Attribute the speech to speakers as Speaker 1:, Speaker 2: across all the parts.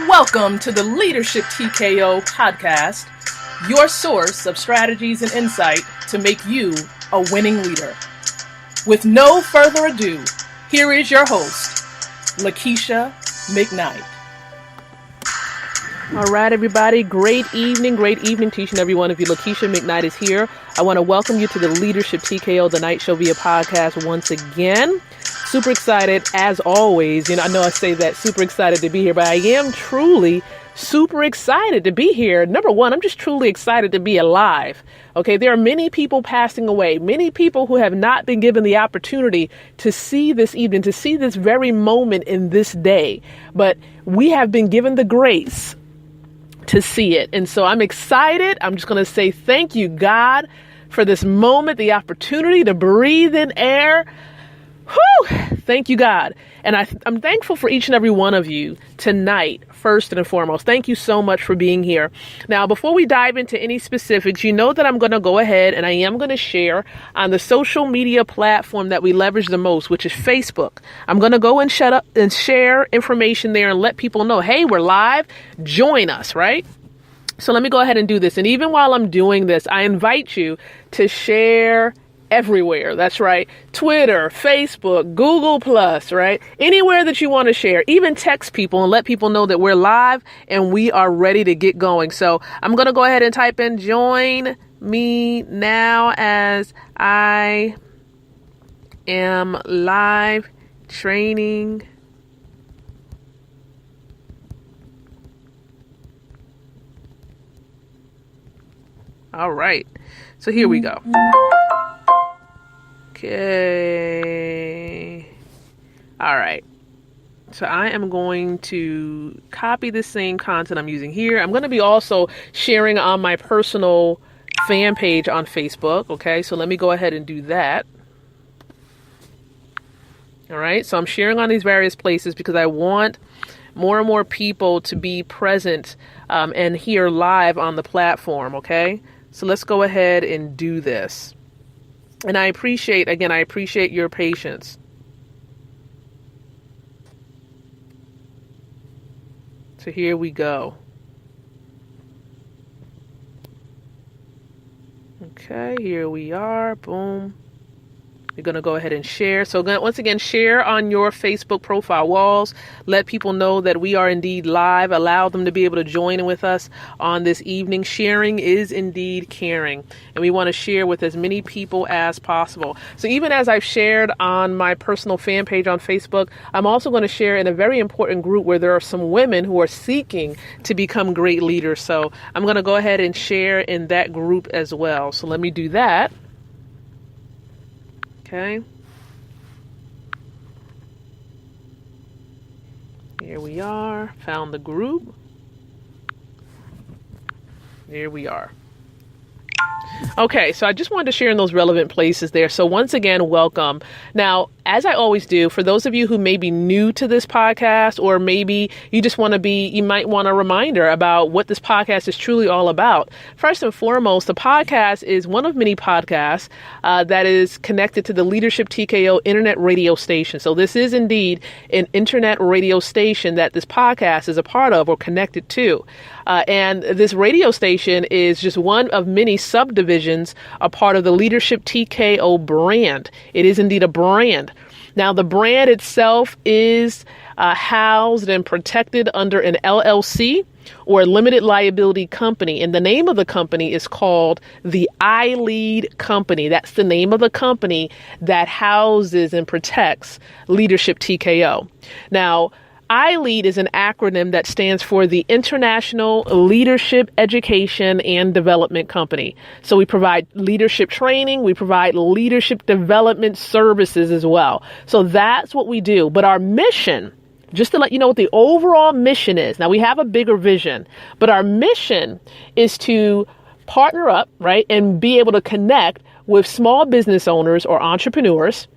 Speaker 1: Welcome to the Leadership TKO podcast, your source of strategies and insight to make you a winning leader. With no further ado, here is your host, Lakeisha McKnight. All right, everybody. Great evening to each and every one of you. Lakeisha McKnight is here. I want to welcome you to the Leadership TKO, the Night Show via podcast once again. Super excited, as always. I know I say that, super excited to be here, but I am truly super excited to be here. Number one, I'm just truly excited to be alive. Okay, there are many people passing away, many people who have not been given the opportunity to see this evening, to see this very moment in this day. But we have been given the grace to see it. And so I'm excited. I'm just going to say thank you, God, for this moment, the opportunity to breathe in air. Whew! Thank you, God. And I'm thankful for each and every one of you tonight, first and foremost. Thank you so much for being here. Now, before we dive into any specifics, you know that I'm going to go ahead and I am going to share on the social media platform that we leverage the most, which is Facebook. I'm going to go and share information there and let people know, hey, we're live. Join us, right? So let me go ahead and do this. And even while I'm doing this, I invite you to share everywhere. That's right. Twitter, Facebook, Google Plus, right? Anywhere that you want to share, even text people and let people know that we're live and we are ready to get going. So I'm going to go ahead and type in join me now as I am live training. All right. So here we go. Okay. All right. So I am going to copy the same content I'm using here. I'm going to be also sharing on my personal fan page on Facebook. Okay. So let me go ahead and do that. All right. So I'm sharing on these various places because I want more and more people to be present and here live on the platform. Okay. So let's go ahead and do this. And I appreciate your patience. So here we go. Okay, here we are. Boom. You're going to go ahead and share. So once again, share on your Facebook profile walls. Let people know that we are indeed live. Allow them to be able to join in with us on this evening. Sharing is indeed caring. And we want to share with as many people as possible. So even as I've shared on my personal fan page on Facebook, I'm also going to share in a very important group where there are some women who are seeking to become great leaders. So I'm going to go ahead and share in that group as well. So let me do that. Okay. Here we are. Found the group. There we are. Okay, so I just wanted to share in those relevant places there. So once again, welcome. Now, as I always do, for those of you who may be new to this podcast, or maybe you might want a reminder about what this podcast is truly all about. First and foremost, the podcast is one of many podcasts that is connected to the Leadership TKO internet radio station. So this is indeed an internet radio station that this podcast is a part of or connected to. And this radio station is just one of many subdivisions, a part of the Leadership TKO brand. It is indeed a brand. Now, the brand itself is housed and protected under an LLC or a limited liability company. And the name of the company is called the iLead Company. That's the name of the company that houses and protects Leadership TKO. Now, iLead is an acronym that stands for the International Leadership Education and Development Company. So we provide leadership training, we provide leadership development services as well. So that's what we do. But our mission, just to let you know what the overall mission is. Now we have a bigger vision, but our mission is to partner up, right, and be able to connect with small business owners or entrepreneurs,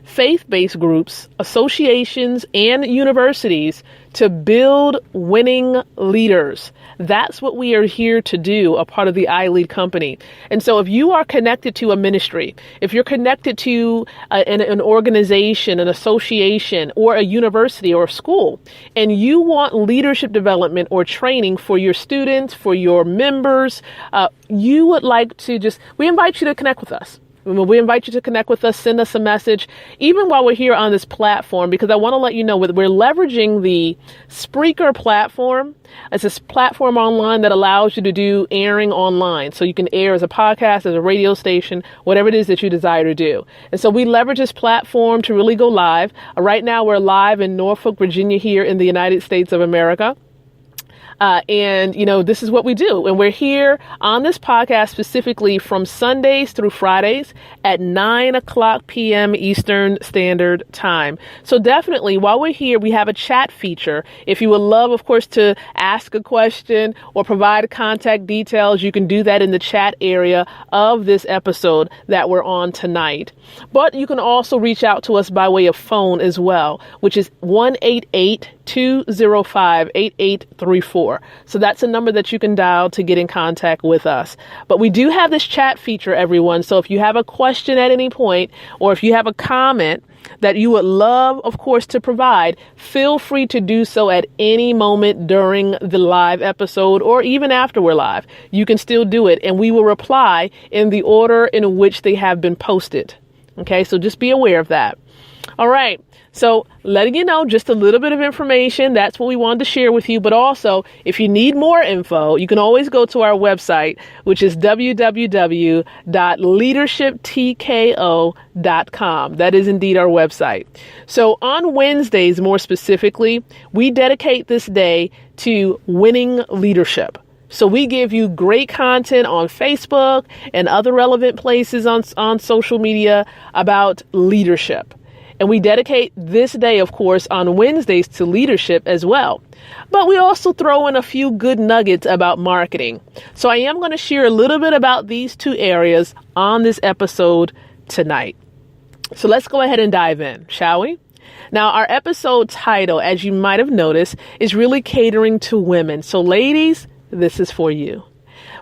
Speaker 1: faith-based groups, associations, and universities to build winning leaders. That's what we are here to do, a part of the iLead company. And so if you are connected to a ministry, if you're connected to an organization, an association, or a university or a school, and you want leadership development or training for your students, for your members, you would like to we invite you to connect with us. We invite you to connect with us, send us a message, even while we're here on this platform, because I want to let you know we're leveraging the Spreaker platform. It's this platform online that allows you to do airing online. So you can air as a podcast, as a radio station, whatever it is that you desire to do. And so we leverage this platform to really go live. Right now we're live in Norfolk, Virginia, here in the United States of America. And this is what we do. And we're here on this podcast specifically from Sundays through Fridays at 9:00 p.m. Eastern Standard Time. So definitely while we're here, we have a chat feature. If you would love, of course, to ask a question or provide contact details, you can do that in the chat area of this episode that we're on tonight. But you can also reach out to us by way of phone as well, which is 1-888-205-8834. So that's a number that you can dial to get in contact with us. But we do have this chat feature, everyone. So if you have a question at any point, or if you have a comment that you would love, of course, to provide, feel free to do so at any moment during the live episode or even after we're live. You can still do it, and we will reply in the order in which they have been posted. Okay, so just be aware of that. All right. So letting you know just a little bit of information. That's what we wanted to share with you. But also, if you need more info, you can always go to our website, which is www.leadershiptko.com. That is indeed our website. So on Wednesdays, more specifically, we dedicate this day to winning leadership. So we give you great content on Facebook and other relevant places on social media about leadership. And we dedicate this day, of course, on Wednesdays to leadership as well. But we also throw in a few good nuggets about marketing. So I am going to share a little bit about these two areas on this episode tonight. So let's go ahead and dive in, shall we? Now, our episode title, as you might have noticed, is really catering to women. So ladies, this is for you.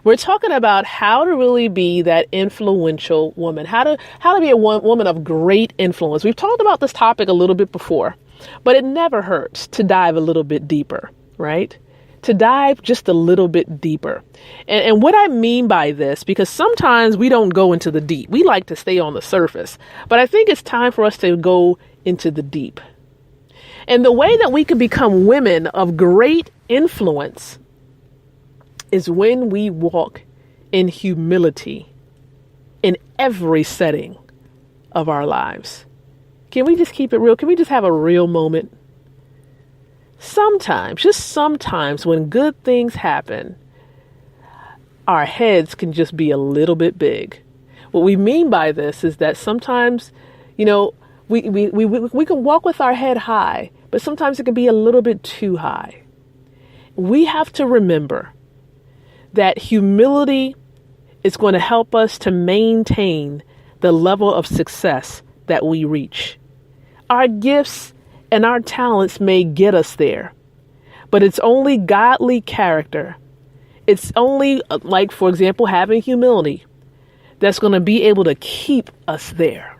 Speaker 1: We're talking about how to really be that influential woman, how to be a woman of great influence. We've talked about this topic a little bit before, but it never hurts to dive a little bit deeper, right? To dive just a little bit deeper. And what I mean by this, because sometimes we don't go into the deep. We like to stay on the surface, but I think it's time for us to go into the deep. And the way that we can become women of great influence is when we walk in humility in every setting of our lives. Can we just keep it real? Can we just have a real moment? Sometimes, just sometimes, when good things happen, our heads can just be a little bit big. What we mean by this is that sometimes, we can walk with our head high, but sometimes it can be a little bit too high. We have to remember that humility is going to help us to maintain the level of success that we reach. Our gifts and our talents may get us there, but it's only godly character. It's only, like, for example, having humility that's going to be able to keep us there.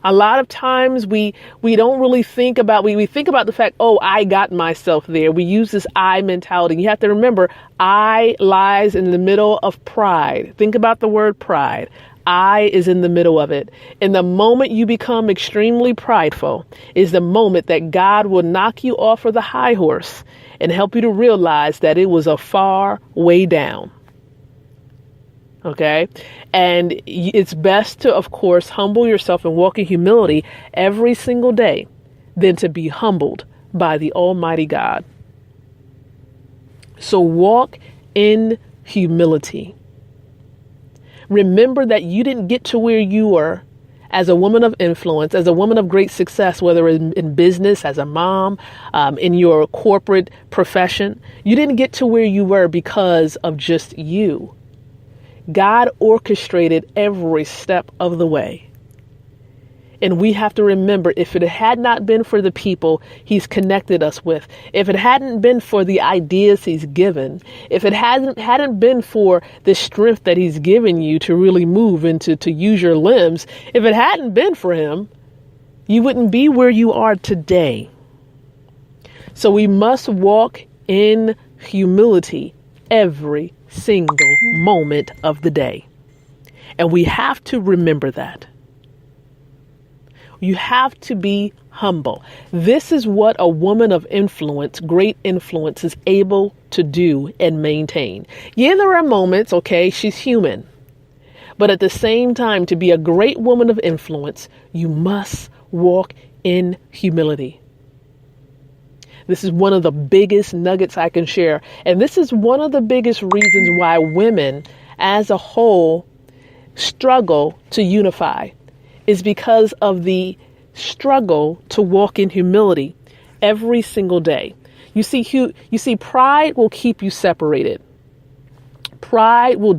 Speaker 1: A lot of times we don't really think about, we think about the fact, oh, I got myself there. We use this I mentality. You have to remember, I lies in the middle of pride. Think about the word pride. I is in the middle of it. And the moment you become extremely prideful is the moment that God will knock you off of the high horse and help you to realize that it was a far way down. Okay. And it's best to, of course, humble yourself and walk in humility every single day than to be humbled by the Almighty God. So walk in humility. Remember that you didn't get to where you were as a woman of influence, as a woman of great success, whether in business, as a mom, in your corporate profession. You didn't get to where you were because of just you. God orchestrated every step of the way. And we have to remember, if it had not been for the people he's connected us with, if it hadn't been for the ideas he's given, if it hadn't been for the strength that he's given you to really move and to use your limbs, if it hadn't been for him, you wouldn't be where you are today. So we must walk in humility every single moment of the day. And we have to remember that. You have to be humble. This is what a woman of influence, great influence, is able to do and maintain. Yeah, there are moments, okay, she's human. But at the same time, to be a great woman of influence, you must walk in humility. This is one of the biggest nuggets I can share. And this is one of the biggest reasons why women as a whole struggle to unify, is because of the struggle to walk in humility every single day. You see, pride will keep you separated. Pride will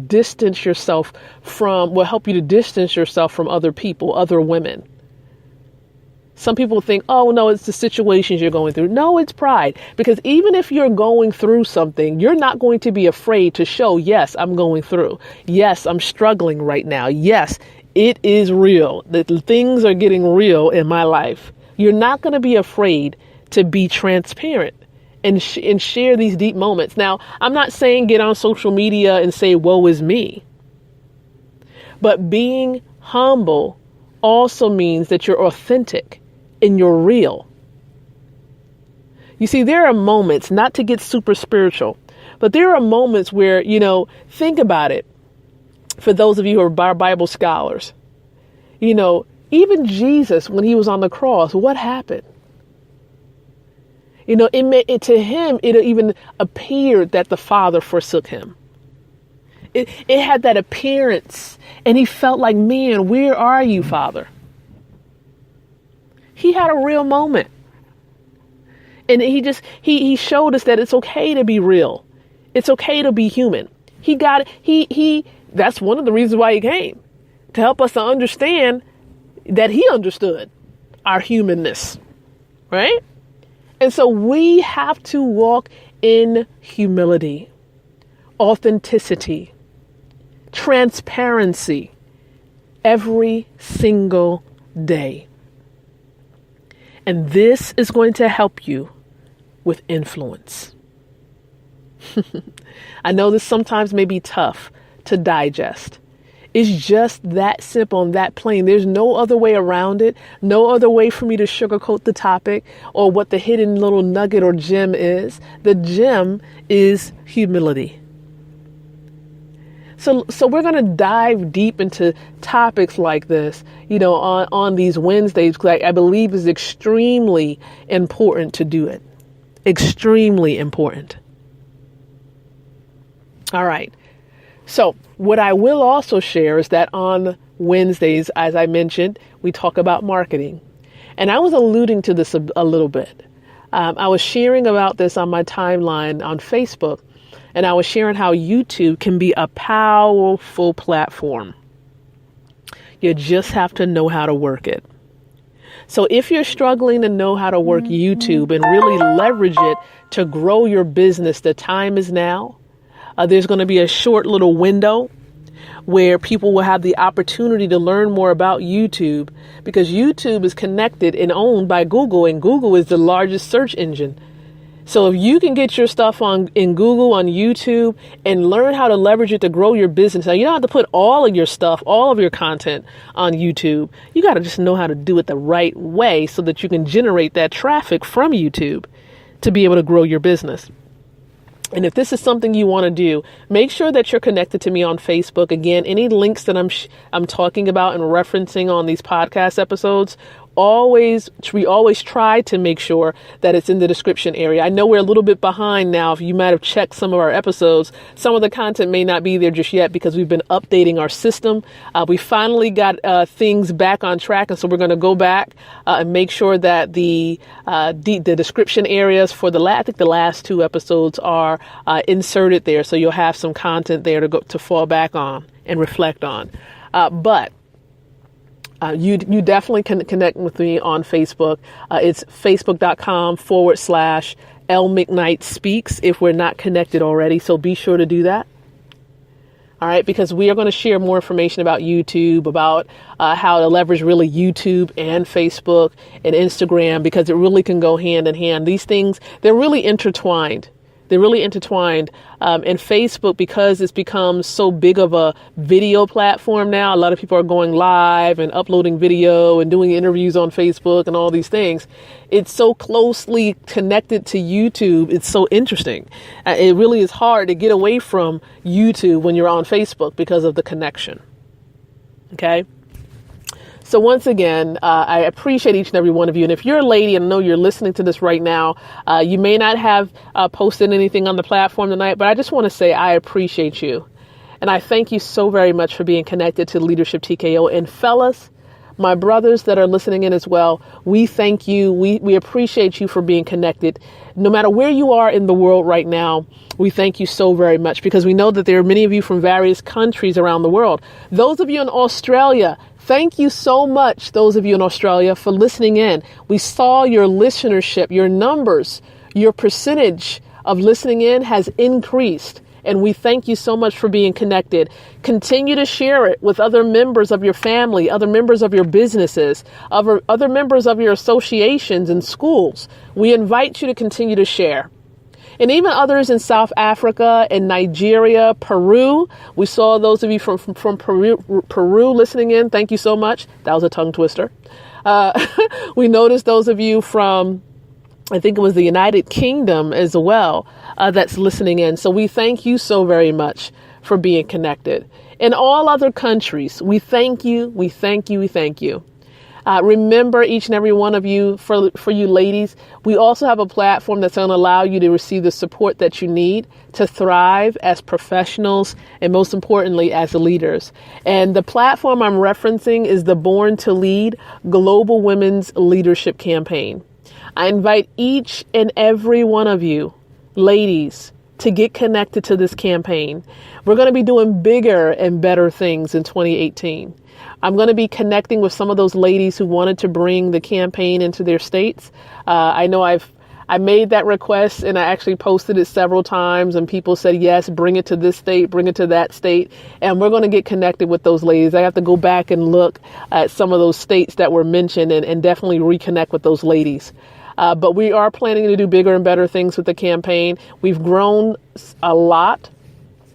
Speaker 1: help you to distance yourself from other people, other women. Some people think, oh, no, it's the situations you're going through. No, it's pride. Because even if you're going through something, you're not going to be afraid to show, yes, I'm going through. Yes, I'm struggling right now. Yes, it is real. The things are getting real in my life. You're not going to be afraid to be transparent and share these deep moments. Now, I'm not saying get on social media and say, woe is me. But being humble also means that you're authentic and you're real. You see, there are moments, not to get super spiritual, but there are moments where, think about it. For those of you who are Bible scholars, even Jesus, when he was on the cross, what happened? To him, it even appeared that the Father forsook him. It had that appearance, and he felt like, man, where are you, Father? He had a real moment. And he showed us that it's okay to be real. It's okay to be human. That's one of the reasons why he came, to help us to understand that he understood our humanness, right? And so we have to walk in humility, authenticity, transparency every single day. And this is going to help you with influence. I know this sometimes may be tough to digest. It's just that simple and that plain. There's no other way around it. No other way for me to sugarcoat the topic or what the hidden little nugget or gem is. The gem is humility. So we're going to dive deep into topics like this, on these Wednesdays, because I believe is extremely important to do it. Extremely important. All right. So what I will also share is that on Wednesdays, as I mentioned, we talk about marketing. And I was alluding to this a little bit. I was sharing about this on my timeline on Facebook. And I was sharing how YouTube can be a powerful platform. You just have to know how to work it. So if you're struggling to know how to work YouTube and really leverage it to grow your business, the time is now. There's going to be a short little window where people will have the opportunity to learn more about YouTube, because YouTube is connected and owned by Google, and Google is the largest search engine. So if you can get your stuff in Google, on YouTube, and learn how to leverage it to grow your business. Now, you don't have to put all of your stuff, all of your content on YouTube. You got to just know how to do it the right way so that you can generate that traffic from YouTube to be able to grow your business. And if this is something you want to do, make sure that you're connected to me on Facebook. Again, any links that I'm talking about and referencing on these podcast episodes, we always try to make sure that it's in the description area. I know we're a little bit behind now. If you might have checked some of our episodes, some of the content may not be there just yet because we've been updating our system. We finally got things back on track, and so we're going to go back and make sure that the description areas for I think the last 2 episodes are inserted there, so you'll have some content there to fall back on and reflect on. But You definitely can connect with me on Facebook. It's facebook.com/L McKnight Speaks if we're not connected already. So be sure to do that. All right, because we are going to share more information about YouTube, about how to leverage really YouTube and Facebook and Instagram, because it really can go hand in hand. These things, they're really intertwined. And Facebook, because it's become so big of a video platform now, a lot of people are going live and uploading video and doing interviews on Facebook and all these things. It's so closely connected to YouTube. It's so interesting. It really is hard to get away from YouTube when you're on Facebook because of the connection. Okay. So once again, I appreciate each and every one of you. And if you're a lady and I know you're listening to this right now, you may not have posted anything on the platform tonight, but I just want to say I appreciate you. And I thank you so very much for being connected to Leadership TKO. And fellas, my brothers that are listening in as well, we thank you. We appreciate you for being connected. No matter where you are in the world right now, we thank you so very much, because we know that there are many of you from various countries around the world. Those of you in Australia, thank you so much, those of you in Australia, for listening in. We saw your listenership, your numbers, your percentage of listening in has increased. And we thank you so much for being connected. Continue to share it with other members of your family, other members of your businesses, other members of your associations and schools. We invite you to continue to share. And even others in South Africa and Nigeria, Peru. We saw those of you from Peru listening in. Thank you so much. That was a tongue twister. We noticed those of you from, I think it was the United Kingdom as well, that's listening in. So we thank you so very much for being connected. In all other countries, we thank you. We thank you. We thank you. Remember, each and every one of you, for you ladies, we also have a platform that's going to allow you to receive the support that you need to thrive as professionals and, most importantly, as leaders. And the platform I'm referencing is the Born to Lead Global Women's Leadership Campaign. I invite each and every one of you, ladies, to get connected to this campaign. We're going to be doing bigger and better things in 2018. I'm going to be connecting with some of those ladies who wanted to bring the campaign into their states. I know I made that request, and I actually posted it several times, and people said, yes, bring it to this state, bring it to that state. And we're going to get connected with those ladies. I have to go back and look at some of those states that were mentioned and definitely reconnect with those ladies. But we are planning to do bigger and better things with the campaign. We've grown a lot,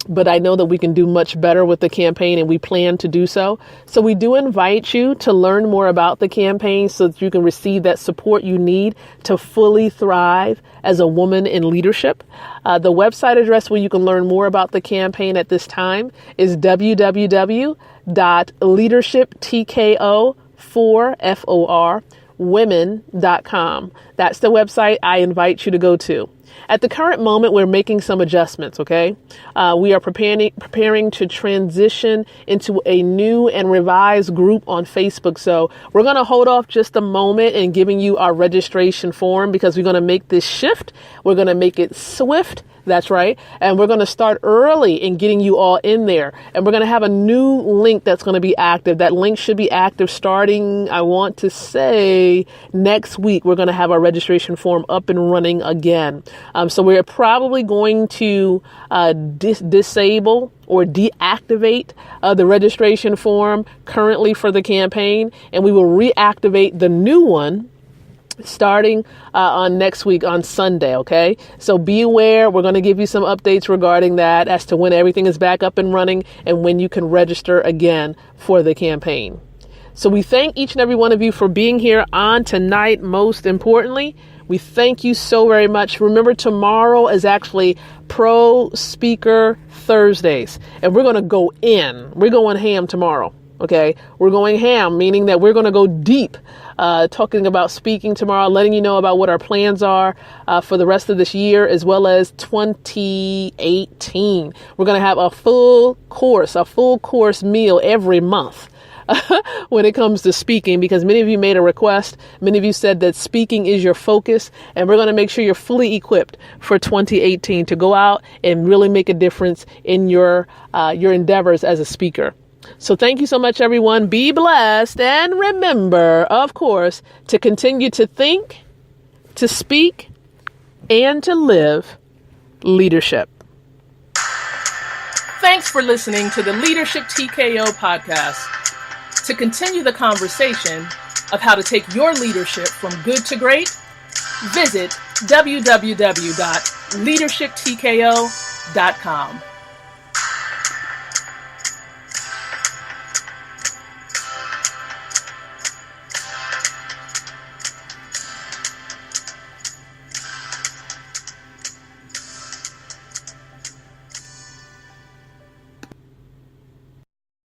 Speaker 1: but I know that we can do much better with the campaign, and we plan to do so. So we do invite you to learn more about the campaign so that you can receive that support you need to fully thrive as a woman in leadership. The website address where you can learn more about the campaign at this time is www.leadershiptko4women.com. That's the website I invite you to go to. At the current moment, we're making some adjustments, okay? We are preparing to transition into a new and revised group on Facebook. So we're going to hold off just a moment in giving you our registration form, because we're going to make this shift. We're going to make it swift. That's right. And we're going to start early in getting you all in there. And we're going to have a new link that's going to be active. That link should be active starting, I want to say, next week. We're going to have our registration form up and running again. So we're probably going to disable or deactivate the registration form currently for the campaign. And we will reactivate the new one starting on next week on Sunday. Okay. So be aware. We're going to give you some updates regarding that as to when everything is back up and running and when you can register again for the campaign. So we thank each and every one of you for being here on tonight. Most importantly, we thank you so very much. Remember, tomorrow is actually Pro Speaker Thursdays, and we're going to go in. We're going ham tomorrow. Okay. We're going ham, meaning that we're going to go deep, talking about speaking tomorrow, letting you know about what our plans are for the rest of this year, as well as 2018. We're going to have a full course meal every month when it comes to speaking, because many of you made a request. Many of you said that speaking is your focus, and we're going to make sure you're fully equipped for 2018 to go out and really make a difference in your endeavors as a speaker. So thank you so much, everyone. Be blessed. And remember, of course, to continue to think, to speak, and to live leadership. Thanks for listening to the Leadership TKO podcast. To continue the conversation of how to take your leadership from good to great, visit www.leadershiptko.com.